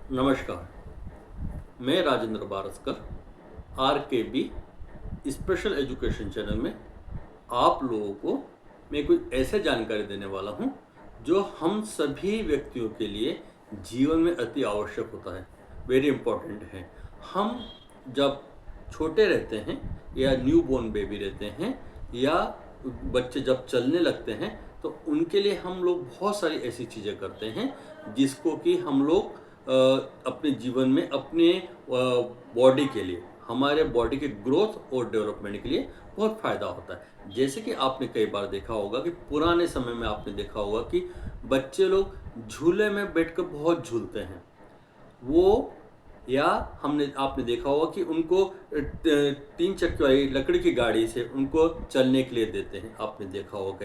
नमस्कार। मैं राजेंद्र बारसकर आर के बी स्पेशल एजुकेशन चैनल में आप लोगों को मैं कुछ ऐसे जानकारी देने वाला हूं जो हम सभी व्यक्तियों के लिए जीवन में अति आवश्यक होता है, वेरी इम्पोर्टेंट है। हम जब छोटे रहते हैं या न्यू बॉर्न बेबी रहते हैं या बच्चे जब चलने लगते हैं तो उनके लिए हम लोग बहुत सारी ऐसी चीज़ें करते हैं जिसको कि हम लोग अपने जीवन में अपने बॉडी के लिए, हमारे बॉडी के ग्रोथ और डेवलपमेंट के लिए बहुत फ़ायदा होता है। जैसे कि आपने कई बार देखा होगा कि पुराने समय में आपने देखा होगा कि बच्चे लोग झूले में बैठकर बहुत झूलते हैं। वो या हमने आपने देखा होगा कि उनको 3 चक्के वाली लकड़ी की गाड़ी से उनको चलने के लिए देते हैं। आपने देखा होगा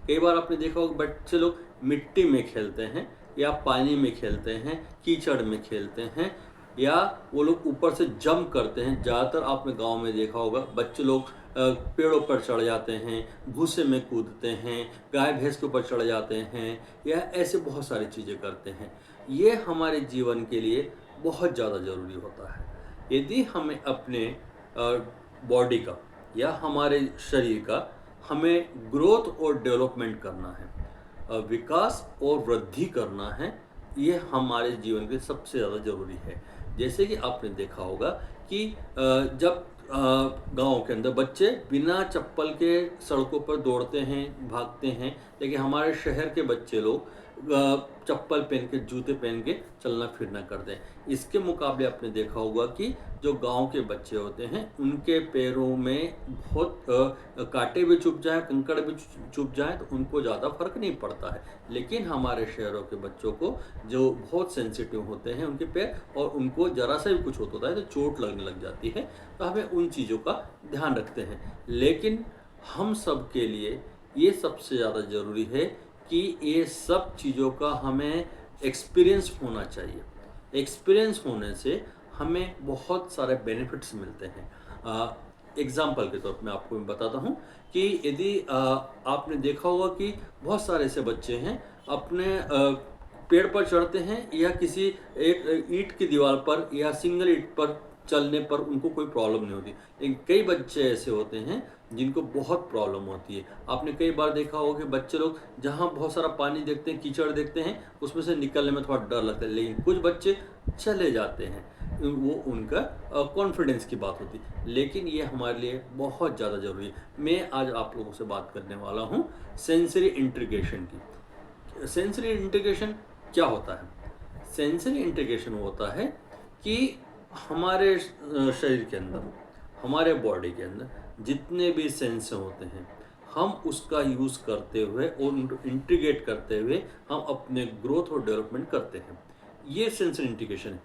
कई बार आपने देखा होगा बच्चे लोग मिट्टी में खेलते हैं या पानी में खेलते हैं, कीचड़ में खेलते हैं या वो लोग ऊपर से जंप करते हैं। ज़्यादातर आपने गाँव में देखा होगा बच्चे लोग पेड़ों पर चढ़ जाते हैं, भूसे में कूदते हैं, गाय भैंस के ऊपर चढ़ जाते हैं या ऐसे बहुत सारी चीज़ें करते हैं। ये हमारे जीवन के लिए बहुत ज़्यादा ज़रूरी होता है। यदि हमें अपने बॉडी का या हमारे शरीर का हमें ग्रोथ और डेवलपमेंट करना है, विकास और वृद्धि करना है, ये हमारे जीवन के सबसे ज़्यादा ज़रूरी है। जैसे कि आपने देखा होगा कि जब गाँव के अंदर बच्चे बिना चप्पल के सड़कों पर दौड़ते हैं, भागते हैं, लेकिन हमारे शहर के बच्चे लोग चप्पल पहन के, जूते पहन के चलना फिरना करते हैं। इसके मुकाबले आपने देखा होगा कि जो गांव के बच्चे होते हैं उनके पैरों में बहुत कांटे भी चुभ जाए, कंकड़ भी चुभ जाए तो उनको ज़्यादा फर्क नहीं पड़ता है। लेकिन हमारे शहरों के बच्चों को जो बहुत सेंसिटिव होते हैं उनके पैर, और उनको ज़रा सा भी कुछ होता है तो चोट लगने लग जाती है। तो हमें उन चीज़ों का ध्यान रखते हैं। लेकिन हम सब के लिए ये सबसे ज़्यादा ज़रूरी है कि ये सब चीज़ों का हमें एक्सपीरियंस होना चाहिए। एक्सपीरियंस होने से हमें बहुत सारे बेनिफिट्स मिलते हैं। एग्जाम्पल के तौर पर मैं आपको बताता हूँ कि यदि आपने देखा होगा कि बहुत सारे ऐसे बच्चे हैं अपने पेड़ पर चढ़ते हैं या किसी एक ईंट की दीवार पर या सिंगल ईंट पर चलने पर उनको कोई प्रॉब्लम नहीं होती। लेकिन कई बच्चे ऐसे होते हैं जिनको बहुत प्रॉब्लम होती है। आपने कई बार देखा होगा कि बच्चे लोग जहाँ बहुत सारा पानी देखते हैं, कीचड़ देखते हैं, उसमें से निकलने में थोड़ा डर लगता है, लेकिन कुछ बच्चे चले जाते हैं। वो उनका कॉन्फिडेंस की बात होती है। लेकिन ये हमारे लिए बहुत ज़्यादा ज़रूरी है। मैं आज आप लोगों से बात करने वाला हूँ सेंसरी इंटीग्रेशन की। सेंसरी इंटीग्रेशन क्या होता है? सेंसरी इंटीग्रेशन होता है कि हमारे शरीर के अंदर, हमारे बॉडी के अंदर जितने भी सेंस होते हैं, हम उसका यूज़ करते हुए और उनको इंटीग्रेट करते हुए हम अपने ग्रोथ और डेवलपमेंट करते हैं। ये सेंसरी इंटीग्रेशन है।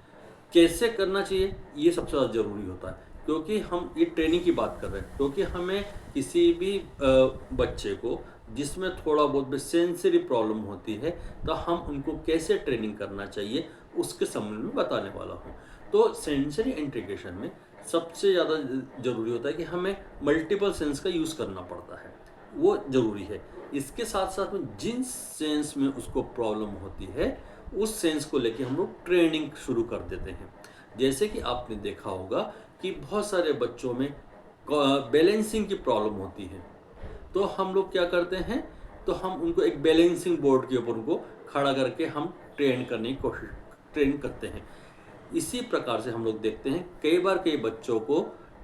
कैसे करना चाहिए ये सबसे ज़्यादा ज़रूरी होता है, क्योंकि हम ये ट्रेनिंग की बात कर रहे हैं। क्योंकि हमें किसी भी बच्चे को जिसमें थोड़ा बहुत भी सेंसरी प्रॉब्लम होती है तो हम उनको कैसे ट्रेनिंग करना चाहिए उसके संबंध में बताने वाला हूँ। तो सेंसरी इंटीग्रेशन में सबसे ज़्यादा ज़रूरी होता है कि हमें मल्टीपल सेंस का यूज़ करना पड़ता है, वो ज़रूरी है। इसके साथ साथ में जिन सेंस में उसको प्रॉब्लम होती है उस सेंस को लेके हम लोग ट्रेनिंग शुरू कर देते हैं। जैसे कि आपने देखा होगा कि बहुत सारे बच्चों में बैलेंसिंग की प्रॉब्लम होती है, तो हम लोग क्या करते हैं, तो हम उनको एक बैलेंसिंग बोर्ड के ऊपर उनको खड़ा करके हम ट्रेन करते हैं। इसी प्रकार से हम लोग देखते हैं कई बच्चों को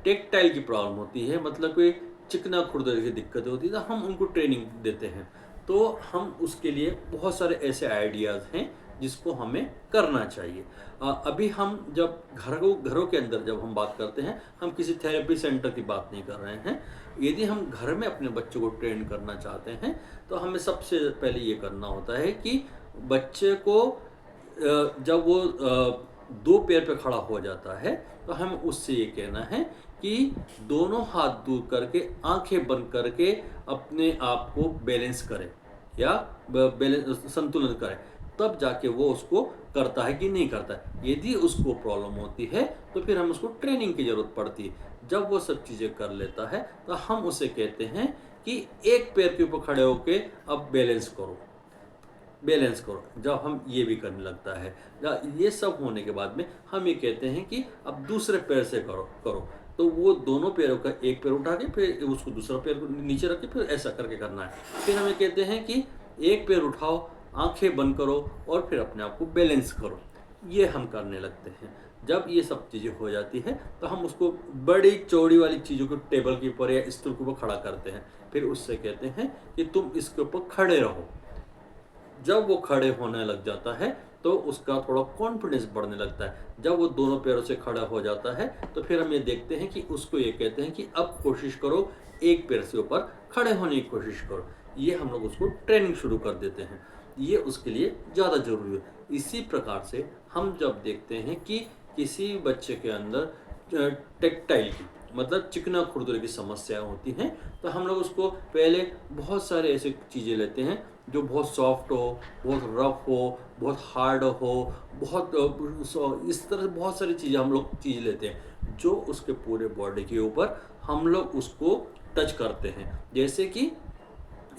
टेक्टाइल की प्रॉब्लम होती है, मतलब कोई चिकना खुरदरे की दिक्कत होती है, तो हम उनको ट्रेनिंग देते हैं। तो हम उसके लिए बहुत सारे ऐसे आइडियाज़ हैं जिसको हमें करना चाहिए। अभी हम जब घरों के अंदर जब हम बात करते हैं, हम किसी थेरेपी सेंटर की बात नहीं कर रहे हैं। यदि हम घर में अपने बच्चों को ट्रेन करना चाहते हैं तो हमें सबसे पहले ये करना होता है कि बच्चे को जब वो 2 पैर पे खड़ा हो जाता है तो हमें उससे ये कहना है कि दोनों हाथ दूर करके, आंखें बंद करके अपने आप को बैलेंस करे या बैलेंस संतुलन करे, तब जाके वो उसको करता है कि नहीं करता है। यदि उसको प्रॉब्लम होती है तो फिर हम उसको ट्रेनिंग की ज़रूरत पड़ती है। जब वो सब चीज़ें कर लेता है तो हम उसे कहते हैं कि एक पैर के ऊपर खड़े होके अब बैलेंस करो। बैलेंस करो। जब हम ये भी करने लगता है, ये सब होने के बाद में हम ये कहते हैं कि अब दूसरे पैर से करो करो। तो वो दोनों पैरों का एक पैर उठा के फिर उसको दूसरा पैर को नीचे रख के फिर ऐसा करके करना है। फिर हमें कहते हैं कि एक पैर उठाओ, आंखें बंद करो और फिर अपने आप को बैलेंस करो। ये हम करने लगते हैं। जब ये सब चीज़ें हो जाती है तो हम उसको बड़ी चौड़ी वाली चीज़ों को टेबल के ऊपर या स्टूल के ऊपर खड़ा करते हैं। फिर उससे कहते हैं कि तुम इसके ऊपर खड़े रहो। जब वो खड़े होने लग जाता है तो उसका थोड़ा कॉन्फिडेंस बढ़ने लगता है। जब वो दोनों पैरों से खड़ा हो जाता है तो फिर हम ये देखते हैं कि उसको ये कहते हैं कि अब कोशिश करो एक पैर से ऊपर खड़े होने की कोशिश करो। ये हम लोग उसको ट्रेनिंग शुरू कर देते हैं। ये उसके लिए ज़्यादा ज़रूरी है। इसी प्रकार से हम जब देखते हैं कि किसी बच्चे के अंदर टेक्टाइल की मतलब चिकना खुरदुरे की समस्या होती हैं तो हम लोग उसको पहले बहुत सारे ऐसे चीज़ें लेते हैं जो बहुत सॉफ्ट हो, बहुत रफ हो, बहुत हार्ड हो, बहुत इस तरह से बहुत सारी चीज़ें हम लोग चीज़ लेते हैं जो उसके पूरे बॉडी के ऊपर हम लोग उसको टच करते हैं। जैसे कि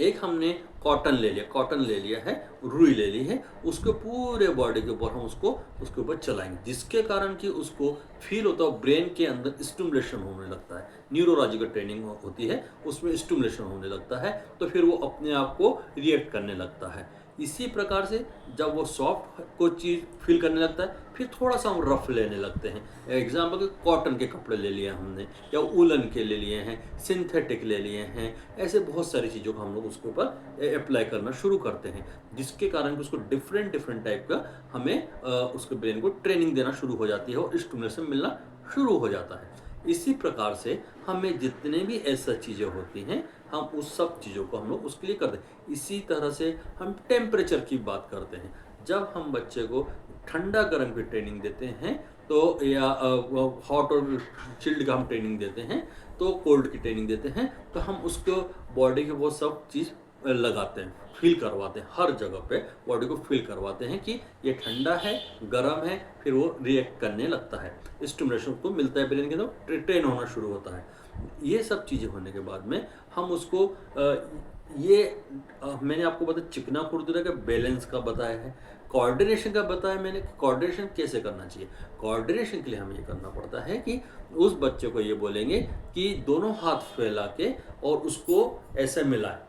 एक हमने कॉटन ले लिया है, रुई ले ली है, उसके पूरे बॉडी के ऊपर हम उसको उसके ऊपर चलाएंगे, जिसके कारण कि उसको फील होता है ब्रेन के अंदर स्टिमुलेशन होने लगता है। न्यूरोलॉजिकल ट्रेनिंग होती है, उसमें स्टिमुलेशन होने लगता है, तो फिर वो अपने आप को रिएक्ट करने लगता है। इसी प्रकार से जब वो सॉफ्ट कोई चीज़ फील करने लगता है फिर थोड़ा सा हम रफ लेने लगते हैं। एग्जाम्पल कॉटन के कपड़े ले लिए हमने या वूलन के ले लिए हैं, सिंथेटिक ले लिए हैं, ऐसे बहुत सारी चीज़ों को हम लोग उसके ऊपर अप्लाई करना शुरू करते हैं, जिसके कारण कि उसको डिफरेंट डिफरेंट टाइप का हमें उसके ब्रेन को ट्रेनिंग देना शुरू हो जाती है और स्टिमुलेशन मिलना शुरू हो जाता है। इसी प्रकार से हमें जितने भी ऐसा चीज़ें होती हैं हम उस सब चीज़ों को हम लोग उसके लिए करते हैं। इसी तरह से हम टेम्परेचर की बात करते हैं। जब हम बच्चे को ठंडा गर्म की ट्रेनिंग देते हैं तो या हॉट और चिल्ड का हम ट्रेनिंग देते हैं, तो कोल्ड की ट्रेनिंग देते हैं, तो हम उसको बॉडी के वो सब चीज़ लगाते हैं, फील करवाते हैं, हर जगह पे बॉडी को फील करवाते हैं कि ये ठंडा है, गर्म है, फिर वो रिएक्ट करने लगता है, स्टिमुलेशन को मिलता है ब्रेन के अंदर, ट्रेन होना शुरू होता है। ये सब चीज़ें होने के बाद में हम उसको मैंने आपको बताया चिकना खुरदुरा का बैलेंस का बताया है, कोऑर्डिनेशन का बताया मैंने, कोऑर्डिनेशन कैसे करना चाहिए। कोऑर्डिनेशन के लिए हमें ये करना पड़ता है कि उस बच्चे को ये बोलेंगे कि दोनों हाथ फैला के और उसको ऐसे मिलाए।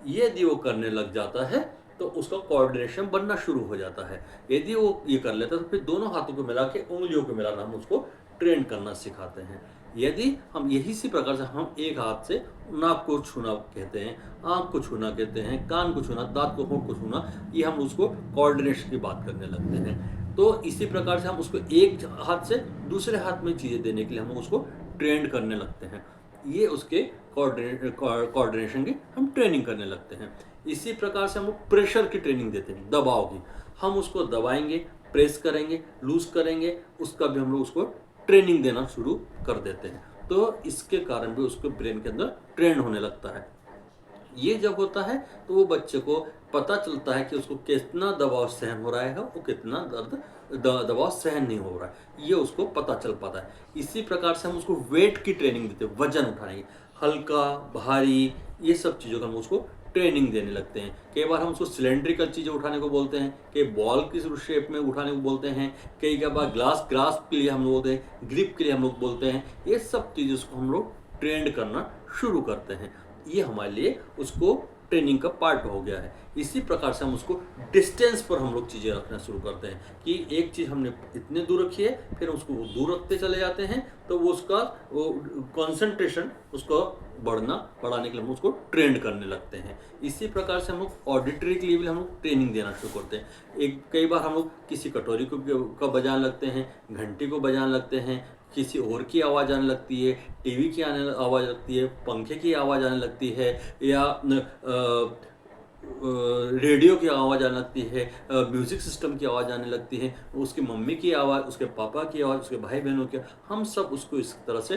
यदि वो करने लग जाता है तो उसका कोऑर्डिनेशन बनना शुरू हो जाता है। यदि वो ये कर लेता है तो फिर दोनों हाथों को मिला के उंगलियों को मिलाना हम उसको ट्रेन करना सिखाते हैं। यदि हम यही सी प्रकार से हम एक हाथ से नाक को छूना कहते हैं, आँख को छूना कहते हैं, कान को छूना, दाँत को, होंठ को छूना, ये हम उसको कोऑर्डिनेशन की बात करने लगते हैं। तो इसी प्रकार से हम उसको एक हाथ से दूसरे हाथ में चीज़ें देने के लिए हम उसको ट्रेंड करने लगते हैं। ये उसके कोऑर्डिनेशन की हम ट्रेनिंग करने लगते हैं। इसी प्रकार से हम प्रेशर की ट्रेनिंग देते हैं, दबाव की। हम उसको दबाएंगे, प्रेस करेंगे, लूज करेंगे, उसका भी हम लोग उसको ट्रेनिंग देना शुरू कर देते हैं। तो इसके कारण भी उसके ब्रेन के अंदर ट्रेन होने लगता है। ये जब होता है तो वो बच्चे को पता चलता है कि उसको कितना दबाव सहन हो रहा है और कितना दबाव सहन नहीं हो रहा है, ये उसको पता चल पाता है। इसी प्रकार से हम उसको वेट की ट्रेनिंग देते हैं, वजन उठाने की, हल्का, भारी, ये सब चीज़ों का हम उसको ट्रेनिंग देने लगते हैं। कई बार हम उसको सिलेंड्रिकल चीज़ें उठाने को बोलते हैं, कई बॉल की शेप में उठाने को बोलते हैं, कई बार ग्लास के लिए हम लोग बोलते हैं, ग्रिप के लिए हम लोग बोलते हैं। ये सब चीज़ें उसको हम लोग ट्रेंड करना शुरू करते हैं। ये हमारे लिए उसको ट्रेनिंग का पार्ट हो गया है। इसी प्रकार से हम उसको डिस्टेंस पर हम लोग चीज़ें रखना शुरू करते हैं कि एक चीज़ हमने इतने दूर रखी है, फिर उसको दूर रखते चले जाते हैं, तो वो उसका कंसंट्रेशन उसको बढ़ाने के लिए हम उसको ट्रेंड करने लगते हैं। इसी प्रकार से हम लोग ऑडिटरी के लिए भी हम लोग ट्रेनिंग देना शुरू करते हैं। कई बार हम लोग किसी कटोरी को बजाने लगते हैं, घंटी को बजाने लगते हैं, किसी और की आवाज़ आने लगती है, टीवी की आवाज़ लगती है, पंखे की आवाज़ आने लगती है, या रेडियो की आवाज़ आने लगती है, म्यूज़िक सिस्टम की आवाज़ आने लगती है, उसकी मम्मी की आवाज़, उसके पापा की आवाज़, उसके भाई बहनों की, हम सब उसको इस तरह से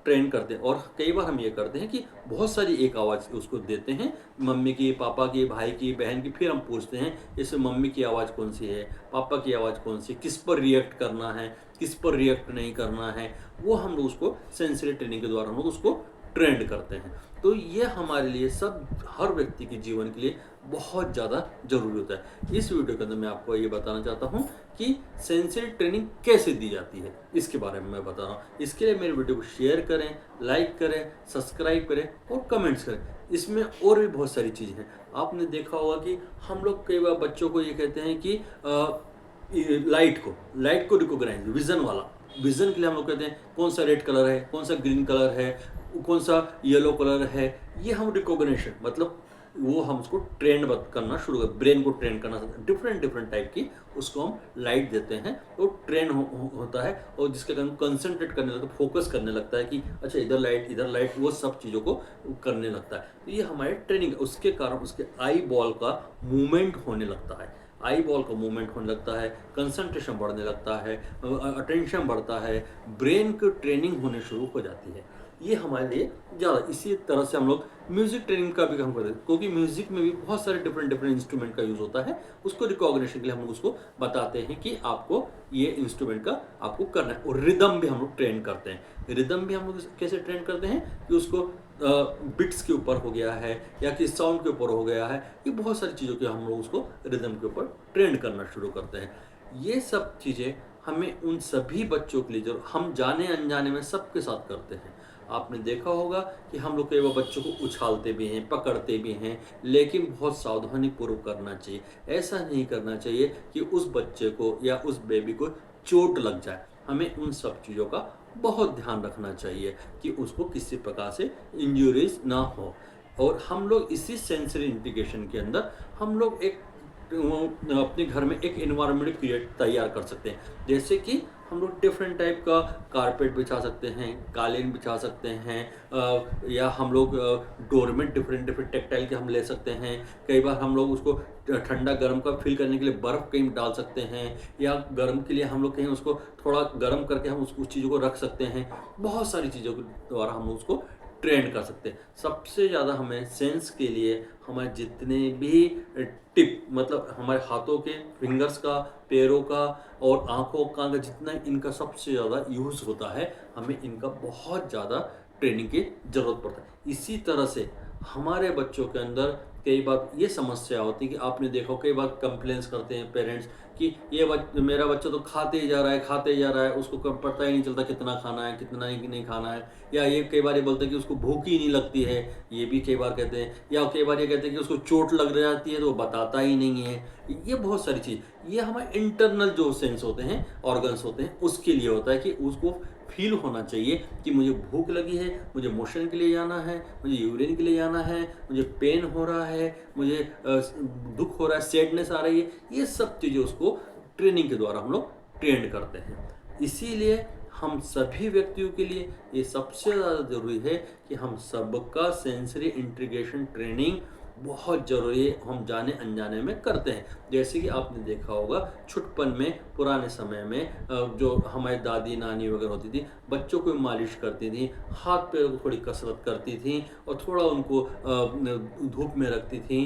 ट्रेन करते हैं। और कई बार हम ये करते हैं कि बहुत सारी एक आवाज़ उसको देते हैं, मम्मी की, पापा की, भाई की, बहन की, फिर हम पूछते हैं इसमें मम्मी की आवाज़ कौन सी है, पापा की आवाज़ कौन सी, किस पर रिएक्ट करना है, किस पर रिएक्ट नहीं करना है, वो हम लोग उसको सेंसरी ट्रेनिंग के द्वारा हम लोग उसको ट्रेंड करते हैं। तो ये हमारे लिए सब हर व्यक्ति के जीवन के लिए बहुत ज़्यादा ज़रूरी होता है। इस वीडियो के अंदर मैं आपको ये बताना चाहता हूँ कि सेंसरी ट्रेनिंग कैसे दी जाती है, इसके बारे में मैं बता रहा हूँ। इसके लिए मेरे वीडियो को शेयर करें, लाइक करें, सब्सक्राइब करें और कमेंट्स करें। इसमें और भी बहुत सारी चीज़ें हैं। आपने देखा होगा कि हम लोग कई बार बच्चों को ये कहते हैं कि लाइट को रिकॉग्नाइज, विजन वाला, विजन के लिए हम लोग कहते हैं कौन सा रेड कलर है, कौन सा ग्रीन कलर है, कौन सा येलो कलर है। ये हम रिकॉग्निशन मतलब वो हम उसको ट्रेंड करना शुरू कर, ब्रेन को ट्रेन करना, डिफरेंट डिफरेंट टाइप की उसको हम लाइट देते हैं तो ट्रेन होता है और जिसके कारण कंसंट्रेट करने लगता है, फोकस करने लगता है कि अच्छा इधर लाइट, वो सब चीज़ों को करने लगता है। तो ये हमारे ट्रेनिंग, उसके कारण उसके आई बॉल का मूवमेंट होने लगता है, आई बॉल का मूवमेंट होने लगता है, कंसंट्रेशन बढ़ने लगता है, अटेंशन बढ़ता है, ब्रेन की ट्रेनिंग होने शुरू हो जाती है। ये हमारे लिए ज़्यादा, इसी तरह से हम लोग म्यूज़िक ट्रेनिंग का भी काम करते हैं, क्योंकि म्यूज़िक में भी बहुत सारे डिफरेंट डिफरेंट इंस्ट्रूमेंट का यूज़ होता है। उसको रिकॉग्निशन के लिए हम लोग उसको बताते हैं कि आपको ये इंस्ट्रूमेंट का आपको करना है। और रिदम भी हम लोग ट्रेन करते हैं। रिदम भी हम लोग कैसे ट्रेन करते हैं कि उसको बिट्स के ऊपर हो गया है या कि साउंड के ऊपर हो गया है, ये बहुत सारी चीज़ों के हम लोग उसको रिदम के ऊपर ट्रेन करना शुरू करते हैं। ये सब चीज़ें हमें उन सभी बच्चों के लिए जो हम जाने अनजाने में सबके साथ करते हैं। आपने देखा होगा कि हम लोग कई बार बच्चों को उछालते भी हैं, पकड़ते भी हैं, लेकिन बहुत सावधानी पूर्वक करना चाहिए। ऐसा नहीं करना चाहिए कि उस बच्चे को या उस बेबी को चोट लग जाए। हमें उन सब चीज़ों का बहुत ध्यान रखना चाहिए कि उसको किसी प्रकार से इंजरीज ना हो। और हम लोग इसी सेंसरी इंटीग्रेशन के अंदर हम लोग एक अपने घर में एक एनवायरनमेंट क्रिएट तैयार कर सकते हैं। जैसे कि हम लोग डिफरेंट टाइप का कारपेट बिछा सकते हैं, कालीन बिछा सकते हैं, या हम लोग डोरमेट डिफरेंट डिफरेंट टेक्सटाइल के हम ले सकते हैं। कई बार हम लोग उसको ठंडा गर्म का फील करने के लिए बर्फ़ कहीं डाल सकते हैं, या गर्म के लिए हम लोग कहीं उसको थोड़ा गर्म करके हम उस चीज़ों को रख सकते हैं। बहुत सारी चीज़ों के द्वारा हम उसको ट्रेन कर सकते हैं। सबसे ज़्यादा हमें सेंस के लिए हमारे जितने भी टिप मतलब हमारे हाथों के फिंगर्स का, पैरों का और आँखों का जितना इनका सबसे ज़्यादा यूज़ होता है, हमें इनका बहुत ज़्यादा ट्रेनिंग की ज़रूरत पड़ता है। इसी तरह से हमारे बच्चों के अंदर कई बार ये समस्या होती है कि आपने देखा कई बार कंप्लेंट्स करते हैं पेरेंट्स कि मेरा बच्चा तो खाते ही जा रहा है, उसको पता ही नहीं चलता कितना खाना है, कितना नहीं खाना है। या ये कई बार ये बोलते हैं कि उसको भूख ही नहीं लगती है, ये भी कई बार कहते हैं। या कई बार ये कहते हैं कि उसको चोट लग जाती है तो वो बताता ही नहीं है। ये बहुत सारी चीज़, ये हमारे इंटरनल जो सेंस होते हैं, ऑर्गन्स होते हैं, उसके लिए होता है कि उसको फील होना चाहिए कि मुझे भूख लगी है, मुझे मोशन के लिए जाना है, मुझे यूरिन के लिए जाना है, मुझे पेन हो रहा है, मुझे दुख हो रहा है, सैडनेस आ रही है। ये सब चीज़ें उसको ट्रेनिंग के द्वारा हम लोग ट्रेंड करते हैं। इसीलिए हम सभी व्यक्तियों के लिए ये सबसे ज़्यादा ज़रूरी है कि हम सबका सेंसरी इंटीग्रेशन ट्रेनिंग बहुत ज़रूरी है, हम जाने अनजाने में करते हैं। जैसे कि आपने देखा होगा छुटपन में पुराने समय में जो हमारी दादी नानी वगैरह होती थी, बच्चों को मालिश करती थी, हाथ पैरों को थोड़ी कसरत करती थी और थोड़ा उनको धूप में रखती थी,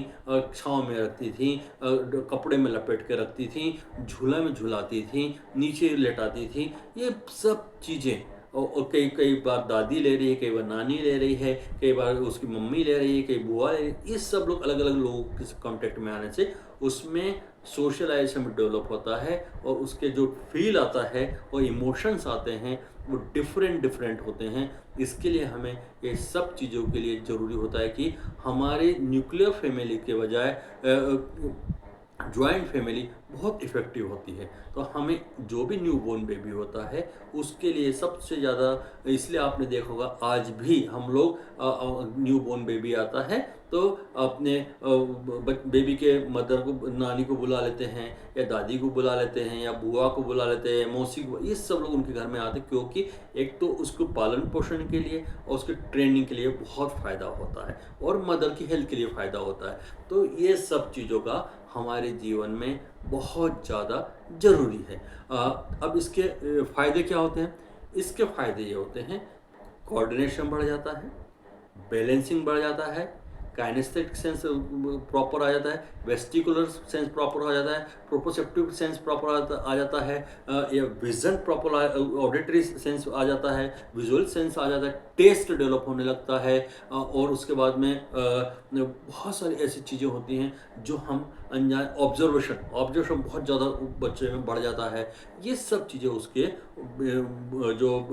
छाँव में रखती थी, कपड़े में लपेट के रखती थी, झूला में झुलाती थी, नीचे लेटाती थी। ये सब चीज़ें और कई कई बार दादी ले रही है, कई बार नानी ले रही है, कई बार उसकी मम्मी ले रही है, कई बुआ ले रही है। ये सब लोग अलग अलग लोगों के कांटेक्ट में आने से उसमें सोशलाइजेशन डेवलप होता है और उसके जो फील आता है और इमोशंस आते हैं वो डिफरेंट डिफरेंट होते हैं। इसके लिए हमें ये सब चीज़ों के लिए ज़रूरी होता है कि हमारे न्यूक्लियर फैमिली के बजाय जॉइंट फैमिली बहुत इफ़ेक्टिव होती है। तो हमें जो भी न्यूबॉर्न बेबी होता है उसके लिए सबसे ज़्यादा, इसलिए आपने देखा होगा आज भी हम लोग न्यूबॉर्न बेबी आता है तो अपने बेबी के मदर को, नानी को बुला लेते हैं या दादी को बुला लेते हैं या बुआ को बुला लेते हैं, मौसी को, ये सब लोग उनके घर में आते हैं क्योंकि एक तो उसको पालन पोषण के लिए और उसके ट्रेनिंग के लिए बहुत फ़ायदा होता है और मदर की हेल्थ के लिए फ़ायदा होता है। तो ये सब चीज़ों का हमारे जीवन में बहुत ज़्यादा ज़रूरी है। अब इसके फ़ायदे क्या होते हैं? इसके फ़ायदे ये होते हैं, कोऑर्डिनेशन बढ़ जाता है, बैलेंसिंग बढ़ जाता है, काइनेस्थेटिक सेंस प्रॉपर आ जाता है, वेस्टिकुलर सेंस प्रॉपर हो जाता है, प्रोपोसेप्टिव सेंस प्रॉपर आ जाता है, या विजन प्रॉपर, ऑडिटरी सेंस आ जाता है, विजुअल सेंस आ जाता है, टेस्ट डेवलप होने लगता है, और उसके बाद में बहुत सारी ऐसी चीज़ें होती हैं जो हम अनजान, ऑब्जर्वेशन बहुत ज़्यादा बच्चे में बढ़ जाता है। ये सब चीज़ें उसके जो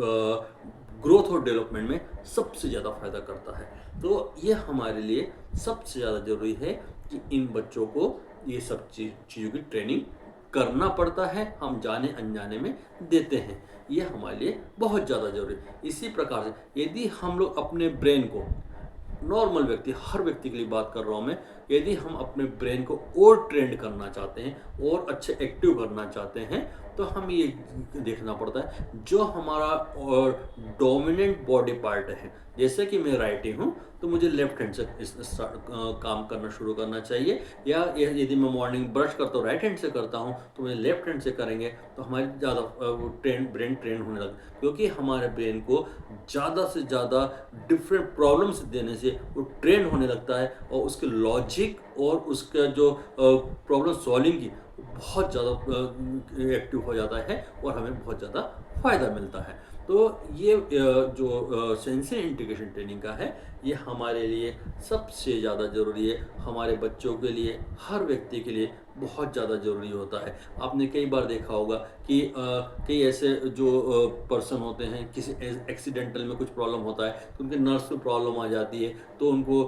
ग्रोथ और डेवलपमेंट में सबसे ज़्यादा फायदा करता है। तो ये हमारे लिए सबसे ज़्यादा ज़रूरी है कि इन बच्चों को ये सब चीज़ों की ट्रेनिंग करना पड़ता है, हम जाने अनजाने में देते हैं, ये हमारे लिए बहुत ज़्यादा ज़रूरी है। इसी प्रकार से यदि हम लोग अपने ब्रेन को, नॉर्मल व्यक्ति, हर व्यक्ति के लिए बात कर रहा हूँ मैं, यदि हम अपने ब्रेन को और ट्रेंड करना चाहते हैं और अच्छे एक्टिव करना चाहते हैं, तो हमें ये देखना पड़ता है जो हमारा डोमिनेंट बॉडी पार्ट है। जैसे कि मैं राइटी हूँ तो मुझे लेफ्ट हैंड से काम करना शुरू करना चाहिए, या यदि मैं मॉर्निंग ब्रश करता हूँ राइट हैंड से करता हूँ तो मुझे लेफ्ट हैंड से करेंगे तो हमारी ज़्यादा ब्रेन ट्रेन होने लगता है, क्योंकि हमारे ब्रेन को ज़्यादा से ज़्यादा डिफरेंट प्रॉब्लम्स देने से वो ट्रेन होने लगता है, और उसके लॉजिक और उसका जो प्रॉब्लम सॉल्विंग की बहुत ज़्यादा एक्टिव हो जाता है और हमें बहुत ज़्यादा फ़ायदा मिलता है। तो ये जो सेंसरी इंटीग्रेशन ट्रेनिंग का है, ये हमारे लिए सबसे ज़्यादा ज़रूरी है, हमारे बच्चों के लिए, हर व्यक्ति के लिए बहुत ज़्यादा ज़रूरी होता है। आपने कई बार देखा होगा कि कई ऐसे जो पर्सन होते हैं, किसी एक्सीडेंटल में कुछ प्रॉब्लम होता है तो उनके नर्व्स में प्रॉब्लम आ जाती है, तो उनको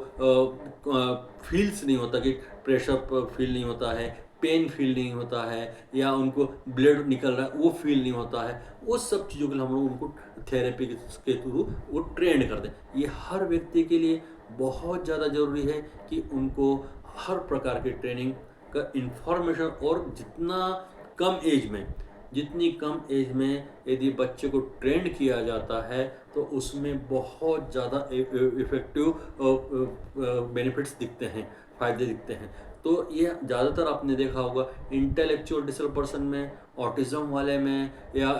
फील्स नहीं होता कि प्रेशर फील नहीं होता है, पेन फील नहीं होता है, या उनको ब्लड निकल रहा है वो फील नहीं होता है। वो सब चीज़ों के लिए हम लोग उनको थेरेपी के थ्रू वो ट्रेंड कर दें। ये हर व्यक्ति के लिए बहुत ज़्यादा ज़रूरी है कि उनको हर प्रकार की ट्रेनिंग का इंफॉर्मेशन, और जितनी कम एज में यदि बच्चे को ट्रेंड किया जाता है तो उसमें बहुत ज़्यादा इफ़ेक्टिव बेनिफिट्स दिखते हैं, फ़ायदे दिखते हैं। तो ये ज़्यादातर आपने देखा होगा इंटेलेक्चुअल डिसेबल पर्सन में, ऑटिज़म वाले में, या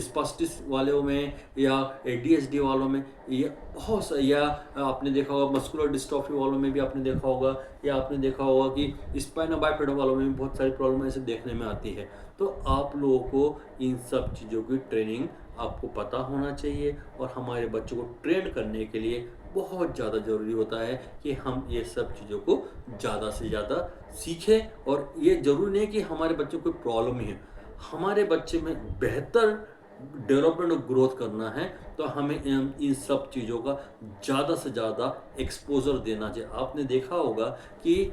स्पास्टिस वालों में, या एडीएचडी वालों में, ये बहुत सा, या आपने देखा होगा मस्कुलर डिस्ट्रॉफी वालों में भी आपने देखा होगा, या आपने देखा होगा कि स्पाइना बाइफिड वालों में भी बहुत सारी प्रॉब्लम ऐसे देखने में आती है। तो आप लोगों को इन सब चीज़ों की ट्रेनिंग आपको पता होना चाहिए, और हमारे बच्चों को ट्रेन करने के लिए बहुत ज़्यादा ज़रूरी होता है कि हम ये सब चीज़ों को ज़्यादा से ज़्यादा सीखें। और ये ज़रूरी नहीं कि हमारे बच्चों को प्रॉब्लम ही है, हमारे बच्चे में बेहतर डेवलपमेंट और ग्रोथ करना है, तो हमें इन सब चीज़ों का ज़्यादा से ज़्यादा एक्सपोजर देना चाहिए। आपने देखा होगा कि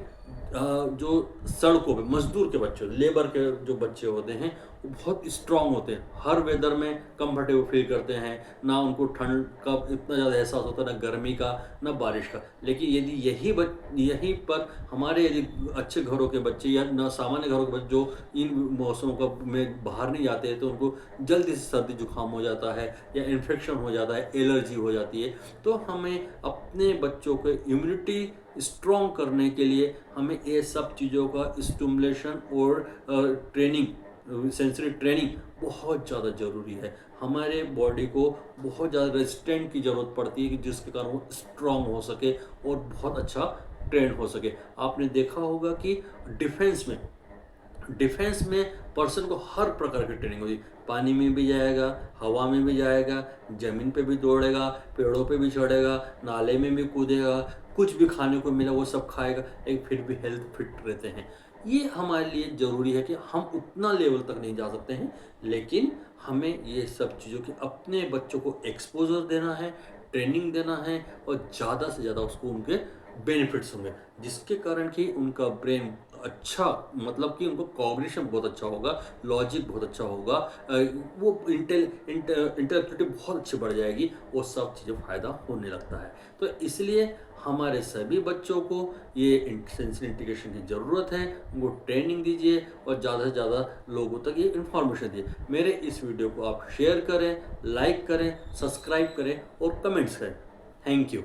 जो सड़कों पे मजदूर के बच्चे, लेबर के जो बच्चे होते हैं, वो बहुत स्ट्रांग होते हैं, हर वेदर में कंफर्टेबल फील करते हैं, ना उनको ठंड का इतना ज़्यादा एहसास होता है, ना गर्मी का, ना बारिश का। लेकिन यदि यहीं पर हमारे यदि अच्छे घरों के बच्चे, या ना सामान्य घरों के बच्चे जो इन मौसमों का में बाहर नहीं जाते हैं, तो उनको जल्दी से सर्दी जुकाम हो जाता है, या इन्फेक्शन हो जाता है, एलर्जी हो जाती है। तो हमें अपने बच्चों को इम्यूनिटी स्ट्रॉन्ग करने के लिए हमें ये सब चीज़ों का स्टिमुलेशन और ट्रेनिंग, सेंसरी ट्रेनिंग बहुत ज़्यादा ज़रूरी है। हमारे बॉडी को बहुत ज़्यादा रेजिस्टेंट की ज़रूरत पड़ती है कि जिसके कारण वो स्ट्रॉन्ग हो सके और बहुत अच्छा ट्रेन हो सके। आपने देखा होगा कि डिफेंस में पर्सन को हर प्रकार की ट्रेनिंग होती है, पानी में भी जाएगा, हवा में भी जाएगा, ज़मीन पे भी दौड़ेगा, पेड़ों पे भी चढ़ेगा, नाले में भी कूदेगा, कुछ भी खाने को मिला वो सब खाएगा, लेकिन फिर भी हेल्थ फिट रहते हैं। ये हमारे लिए ज़रूरी है कि हम उतना लेवल तक नहीं जा सकते हैं, लेकिन हमें ये सब चीज़ों की अपने बच्चों को एक्सपोजर देना है, ट्रेनिंग देना है, और ज़्यादा से ज़्यादा उसको उनके बेनिफिट्स होंगे, जिसके कारण कि उनका ब्रेन अच्छा, मतलब कि उनको कॉग्निशन बहुत अच्छा होगा, लॉजिक बहुत अच्छा होगा, वो इंटेलेक्चुअलिटी बहुत अच्छी बढ़ जाएगी, वो सब चीज़ें फ़ायदा होने लगता है। तो इसलिए हमारे सभी बच्चों को ये सेंसरी इंटीग्रेशन की ज़रूरत है, उनको ट्रेनिंग दीजिए और ज़्यादा से ज़्यादा लोगों तक ये इन्फॉर्मेशन दिए। मेरे इस वीडियो को आप शेयर करें, लाइक करें, सब्सक्राइब करें और कमेंट्स करें। Thank you.